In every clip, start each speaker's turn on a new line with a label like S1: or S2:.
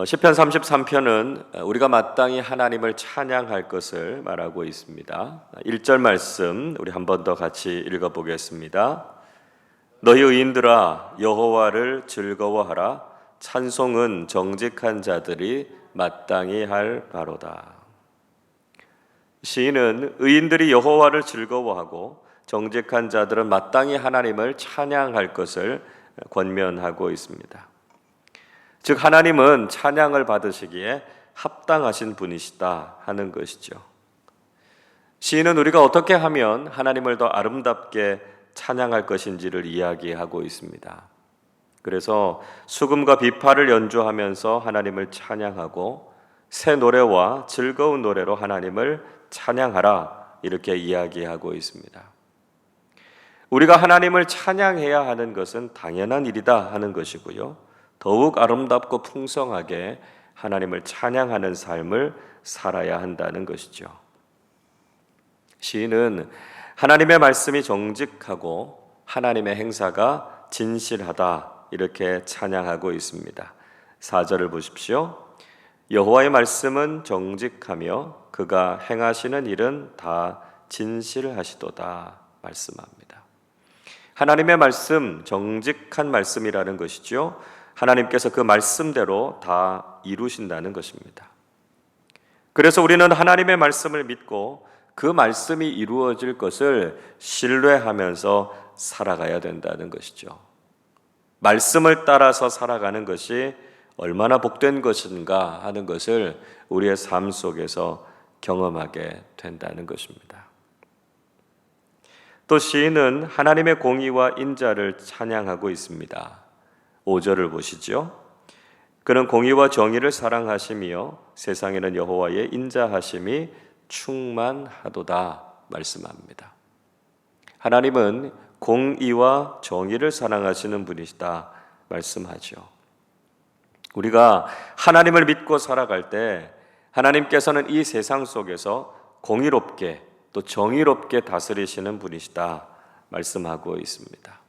S1: 시편 33편은 우리가 마땅히 하나님을 찬양할 것을 말하고 있습니다. 1절 말씀 우리 한 번 더 같이 읽어보겠습니다. 너희 의인들아 여호와를 즐거워하라. 찬송은 정직한 자들이 마땅히 할 바로다. 시인은 의인들이 여호와를 즐거워하고 정직한 자들은 마땅히 하나님을 찬양할 것을 권면하고 있습니다. 즉 하나님은 찬양을 받으시기에 합당하신 분이시다 하는 것이죠. 시인은 우리가 어떻게 하면 하나님을 더 아름답게 찬양할 것인지를 이야기하고 있습니다. 그래서 수금과 비파를 연주하면서 하나님을 찬양하고 새 노래와 즐거운 노래로 하나님을 찬양하라 이렇게 이야기하고 있습니다. 우리가 하나님을 찬양해야 하는 것은 당연한 일이다 하는 것이고요. 더욱 아름답고 풍성하게 하나님을 찬양하는 삶을 살아야 한다는 것이죠. 시인은 하나님의 말씀이 정직하고 하나님의 행사가 진실하다 이렇게 찬양하고 있습니다. 4절을 보십시오. 여호와의 말씀은 정직하며 그가 행하시는 일은 다 진실하시도다 말씀합니다. 하나님의 말씀, 정직한 말씀이라는 것이죠. 하나님께서 그 말씀대로 다 이루신다는 것입니다. 그래서 우리는 하나님의 말씀을 믿고 그 말씀이 이루어질 것을 신뢰하면서 살아가야 된다는 것이죠. 말씀을 따라서 살아가는 것이 얼마나 복된 것인가 하는 것을 우리의 삶 속에서 경험하게 된다는 것입니다. 또 시인은 하나님의 공의와 인자를 찬양하고 있습니다. 5절을 보시죠. 그는 공의와 정의를 사랑하시며 세상에는 여호와의 인자하심이 충만하도다 말씀합니다. 하나님은 공의와 정의를 사랑하시는 분이시다 말씀하죠. 우리가 하나님을 믿고 살아갈 때 하나님께서는 이 세상 속에서 공의롭게 또 정의롭게 다스리시는 분이시다 말씀하고 있습니다.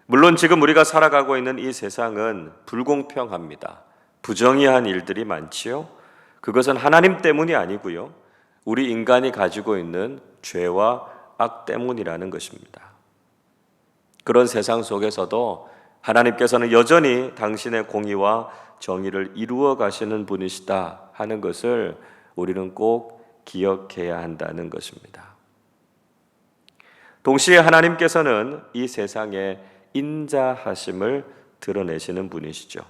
S1: 물론 지금 우리가 살아가고 있는 이 세상은 불공평합니다. 부정의한 일들이 많지요. 그것은 하나님 때문이 아니고요. 우리 인간이 가지고 있는 죄와 악 때문이라는 것입니다. 그런 세상 속에서도 하나님께서는 여전히 당신의 공의와 정의를 이루어 가시는 분이시다 하는 것을 우리는 꼭 기억해야 한다는 것입니다. 동시에 하나님께서는 이 세상에 인자하심을 드러내시는 분이시죠.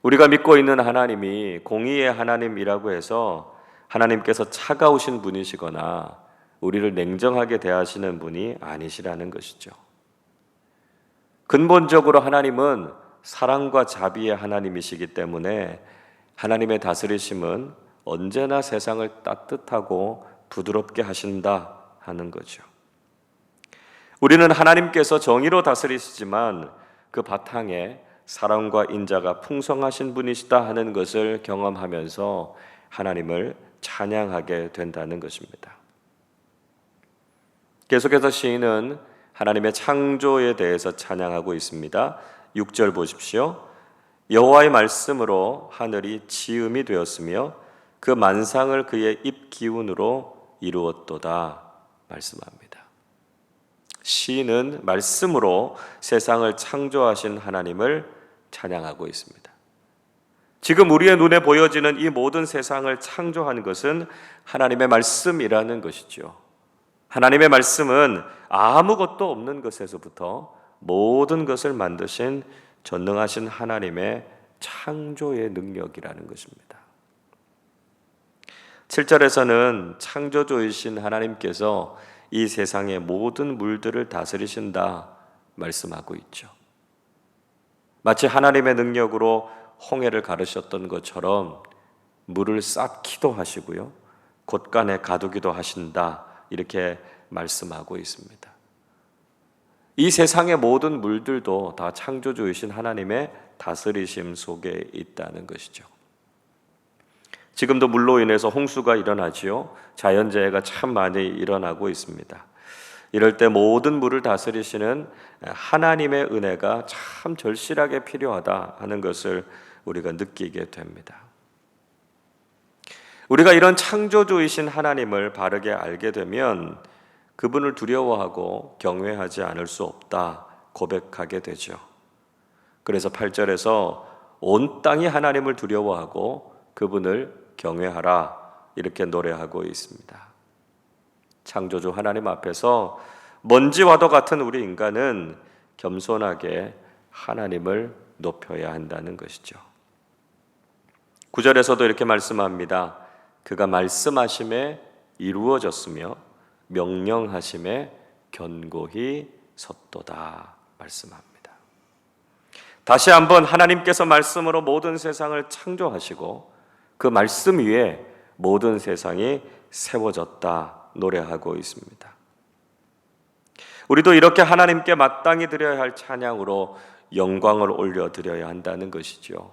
S1: 우리가 믿고 있는 하나님이 공의의 하나님이라고 해서 하나님께서 차가우신 분이시거나 우리를 냉정하게 대하시는 분이 아니시라는 것이죠. 근본적으로 하나님은 사랑과 자비의 하나님이시기 때문에 하나님의 다스리심은 언제나 세상을 따뜻하고 부드럽게 하신다 하는 거죠. 우리는 하나님께서 정의로 다스리시지만 그 바탕에 사랑과 인자가 풍성하신 분이시다 하는 것을 경험하면서 하나님을 찬양하게 된다는 것입니다. 계속해서 시인은 하나님의 창조에 대해서 찬양하고 있습니다. 6절 보십시오. 여호와의 말씀으로 하늘이 지음이 되었으며 그 만상을 그의 입 기운으로 이루었도다 말씀합니다. 시인은 말씀으로 세상을 창조하신 하나님을 찬양하고 있습니다. 지금 우리의 눈에 보여지는 이 모든 세상을 창조한 것은 하나님의 말씀이라는 것이죠. 하나님의 말씀은 아무것도 없는 것에서부터 모든 것을 만드신 전능하신 하나님의 창조의 능력이라는 것입니다. 7절에서는 창조주이신 하나님께서 이 세상의 모든 물들을 다스리신다 말씀하고 있죠. 마치 하나님의 능력으로 홍해를 가르셨던 것처럼 물을 쌓기도 하시고요, 곳간에 가두기도 하신다 이렇게 말씀하고 있습니다. 이 세상의 모든 물들도 다 창조주이신 하나님의 다스리심 속에 있다는 것이죠. 지금도 물로 인해서 홍수가 일어나지요. 자연재해가 참 많이 일어나고 있습니다. 이럴 때 모든 물을 다스리시는 하나님의 은혜가 참 절실하게 필요하다 하는 것을 우리가 느끼게 됩니다. 우리가 이런 창조주이신 하나님을 바르게 알게 되면 그분을 두려워하고 경외하지 않을 수 없다 고백하게 되죠. 그래서 8절에서 온 땅이 하나님을 두려워하고 그분을 경외하라 이렇게 노래하고 있습니다. 창조주 하나님 앞에서 먼지와도 같은 우리 인간은 겸손하게 하나님을 높여야 한다는 것이죠. 9절에서도 이렇게 말씀합니다. 그가 말씀하심에 이루어졌으며 명령하심에 견고히 섰도다 말씀합니다. 다시 한번 하나님께서 말씀으로 모든 세상을 창조하시고 그 말씀 위에 모든 세상이 세워졌다 노래하고 있습니다. 우리도 이렇게 하나님께 마땅히 드려야 할 찬양으로 영광을 올려드려야 한다는 것이죠.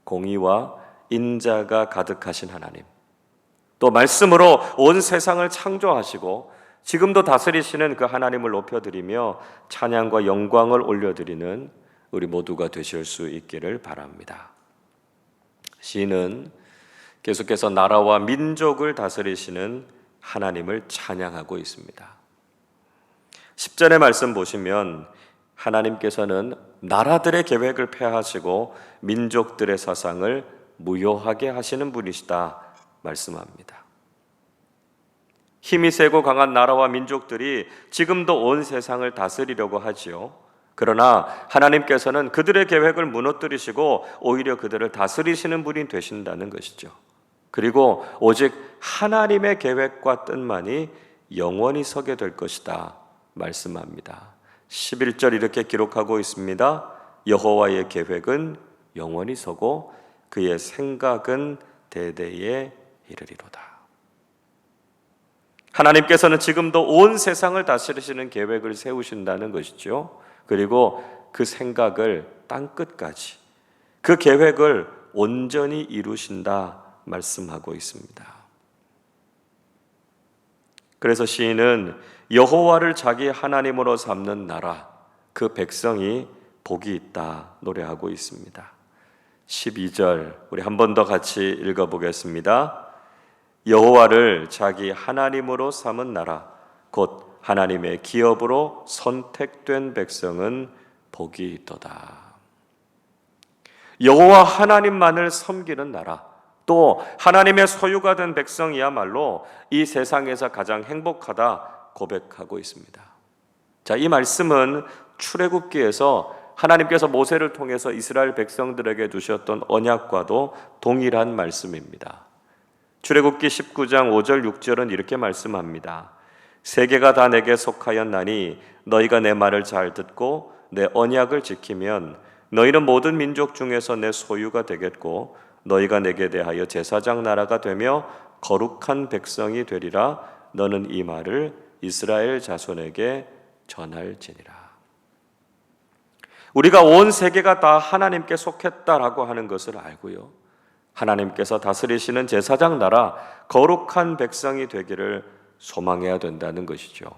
S1: 공의와 인자가 가득하신 하나님, 또 말씀으로 온 세상을 창조하시고 지금도 다스리시는 그 하나님을 높여드리며 찬양과 영광을 올려드리는 우리 모두가 되실 수 있기를 바랍니다. 시인은 계속해서 나라와 민족을 다스리시는 하나님을 찬양하고 있습니다. 10절의 말씀 보시면 하나님께서는 나라들의 계획을 폐하시고 민족들의 사상을 무효하게 하시는 분이시다 말씀합니다. 힘이 세고 강한 나라와 민족들이 지금도 온 세상을 다스리려고 하지요. 그러나 하나님께서는 그들의 계획을 무너뜨리시고 오히려 그들을 다스리시는 분이 되신다는 것이죠. 그리고 오직 하나님의 계획과 뜻만이 영원히 서게 될 것이다 말씀합니다. 11절 이렇게 기록하고 있습니다. 여호와의 계획은 영원히 서고 그의 생각은 대대에 이르리로다. 하나님께서는 지금도 온 세상을 다스리시는 계획을 세우신다는 것이죠. 그리고 그 생각을 땅끝까지 그 계획을 온전히 이루신다 말씀하고 있습니다. 그래서 시인은 여호와를 자기 하나님으로 삼는 나라 그 백성이 복이 있다 노래하고 있습니다. 12절 우리 한 번 더 같이 읽어보겠습니다. 여호와를 자기 하나님으로 삼은 나라 곧 하나님의 기업으로 선택된 백성은 복이 있도다. 여호와 하나님만을 섬기는 나라, 또 하나님의 소유가 된 백성이야말로 이 세상에서 가장 행복하다 고백하고 있습니다. 자, 이 말씀은 출애굽기에서 하나님께서 모세를 통해서 이스라엘 백성들에게 주셨던 언약과도 동일한 말씀입니다. 출애굽기 19장 5절 6절은 이렇게 말씀합니다. 세계가 다 내게 속하였나니 너희가 내 말을 잘 듣고 내 언약을 지키면 너희는 모든 민족 중에서 내 소유가 되겠고 너희가 내게 대하여 제사장 나라가 되며 거룩한 백성이 되리라. 너는 이 말을 이스라엘 자손에게 전할지니라. 우리가 온 세계가 다 하나님께 속했다라고 하는 것을 알고요, 하나님께서 다스리시는 제사장 나라 거룩한 백성이 되기를 소망해야 된다는 것이죠.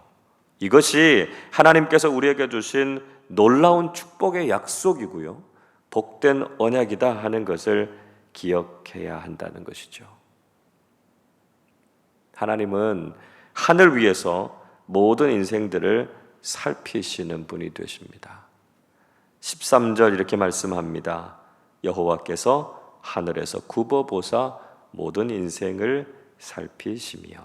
S1: 이것이 하나님께서 우리에게 주신 놀라운 축복의 약속이고요, 복된 언약이다 하는 것을 기억해야 한다는 것이죠. 하나님은 하늘 위에서 모든 인생들을 살피시는 분이 되십니다. 13절 이렇게 말씀합니다. 여호와께서 하늘에서 굽어보사 모든 인생을 살피시며.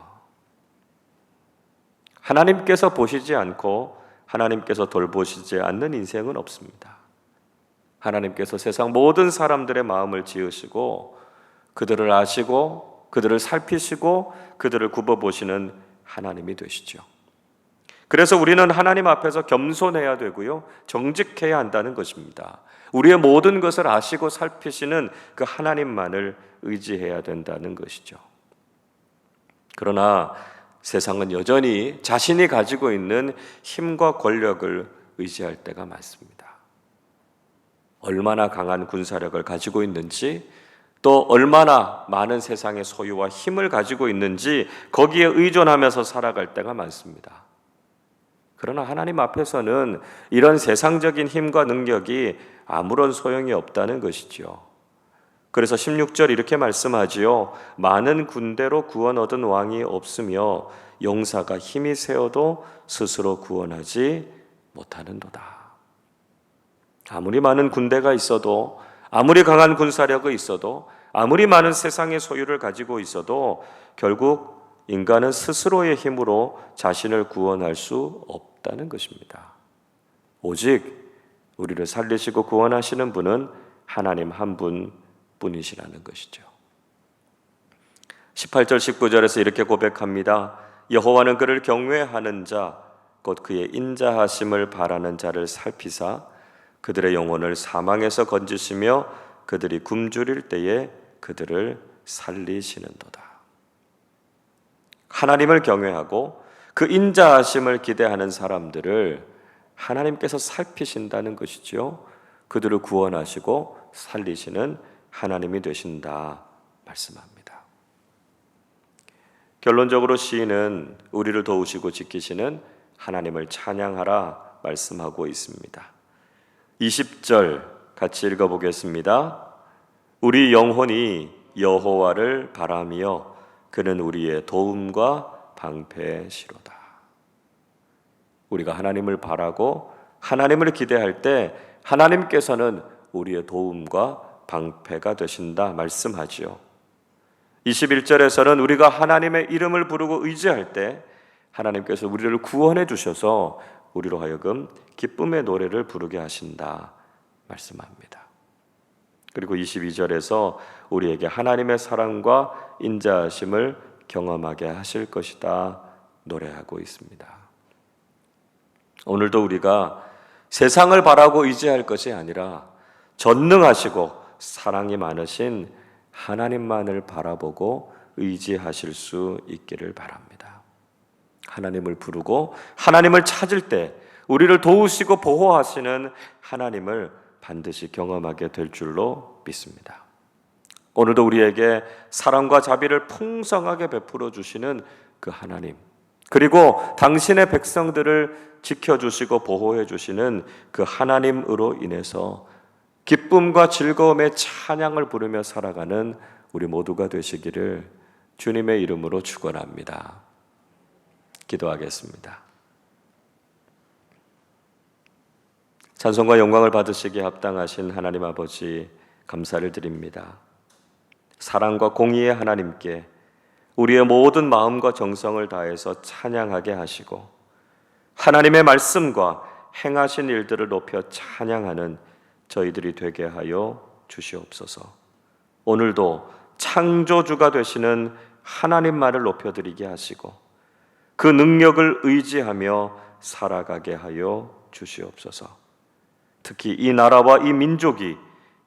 S1: 하나님께서 보시지 않고 하나님께서 돌보시지 않는 인생은 없습니다. 하나님께서 세상 모든 사람들의 마음을 지으시고 그들을 아시고 그들을 살피시고 그들을 굽어보시는 하나님이 되시죠. 그래서 우리는 하나님 앞에서 겸손해야 되고요, 정직해야 한다는 것입니다. 우리의 모든 것을 아시고 살피시는 그 하나님만을 의지해야 된다는 것이죠. 그러나 세상은 여전히 자신이 가지고 있는 힘과 권력을 의지할 때가 많습니다. 얼마나 강한 군사력을 가지고 있는지, 또 얼마나 많은 세상의 소유와 힘을 가지고 있는지 거기에 의존하면서 살아갈 때가 많습니다. 그러나 하나님 앞에서는 이런 세상적인 힘과 능력이 아무런 소용이 없다는 것이지요. 그래서 16절 이렇게 말씀하지요. 많은 군대로 구원 얻은 왕이 없으며 용사가 힘이 세어도 스스로 구원하지 못하는도다. 아무리 많은 군대가 있어도, 아무리 강한 군사력이 있어도, 아무리 많은 세상의 소유를 가지고 있어도 결국 인간은 스스로의 힘으로 자신을 구원할 수 없다는 것입니다. 오직 우리를 살리시고 구원하시는 분은 하나님 한 분뿐이시라는 것이죠. 18절 19절에서 이렇게 고백합니다. 여호와는 그를 경외하는 자, 곧 그의 인자하심을 바라는 자를 살피사 그들의 영혼을 사망에서 건지시며 그들이 굶주릴 때에 그들을 살리시는도다. 하나님을 경외하고 그 인자하심을 기대하는 사람들을 하나님께서 살피신다는 것이죠. 그들을 구원하시고 살리시는 하나님이 되신다 말씀합니다. 결론적으로 시인은 우리를 도우시고 지키시는 하나님을 찬양하라 말씀하고 있습니다. 20절 같이 읽어보겠습니다. 우리 영혼이 여호와를 바라며 그는 우리의 도움과 방패시로다. 우리가 하나님을 바라고 하나님을 기대할 때 하나님께서는 우리의 도움과 방패가 되신다 말씀하지요. 21절에서는 우리가 하나님의 이름을 부르고 의지할 때 하나님께서 우리를 구원해 주셔서 우리로 하여금 기쁨의 노래를 부르게 하신다 말씀합니다. 그리고 22절에서 우리에게 하나님의 사랑과 인자하심을 경험하게 하실 것이다 노래하고 있습니다. 오늘도 우리가 세상을 바라고 의지할 것이 아니라 전능하시고 사랑이 많으신 하나님만을 바라보고 의지하실 수 있기를 바랍니다. 하나님을 부르고 하나님을 찾을 때 우리를 도우시고 보호하시는 하나님을 반드시 경험하게 될 줄로 믿습니다. 오늘도 우리에게 사랑과 자비를 풍성하게 베풀어 주시는 그 하나님, 그리고 당신의 백성들을 지켜주시고 보호해 주시는 그 하나님으로 인해서 기쁨과 즐거움의 찬양을 부르며 살아가는 우리 모두가 되시기를 주님의 이름으로 축원합니다. 기도하겠습니다. 찬송과 영광을 받으시기에 합당하신 하나님 아버지 감사를 드립니다. 사랑과 공의의 하나님께 우리의 모든 마음과 정성을 다해서 찬양하게 하시고 하나님의 말씀과 행하신 일들을 높여 찬양하는 저희들이 되게 하여 주시옵소서. 오늘도 창조주가 되시는 하나님만을 높여드리게 하시고 그 능력을 의지하며 살아가게 하여 주시옵소서. 특히 이 나라와 이 민족이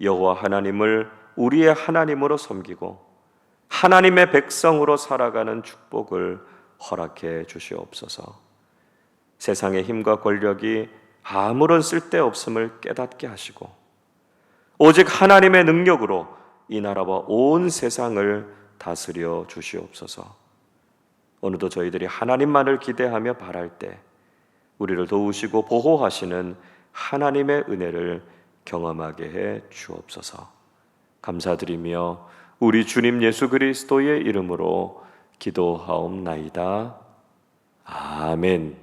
S1: 여호와 하나님을 우리의 하나님으로 섬기고 하나님의 백성으로 살아가는 축복을 허락해 주시옵소서. 세상의 힘과 권력이 아무런 쓸데없음을 깨닫게 하시고 오직 하나님의 능력으로 이 나라와 온 세상을 다스려 주시옵소서. 오늘도 저희들이 하나님만을 기대하며 바랄 때 우리를 도우시고 보호하시는 하나님의 은혜를 경험하게 해 주옵소서. 감사드리며 우리 주님 예수 그리스도의 이름으로 기도하옵나이다. 아멘.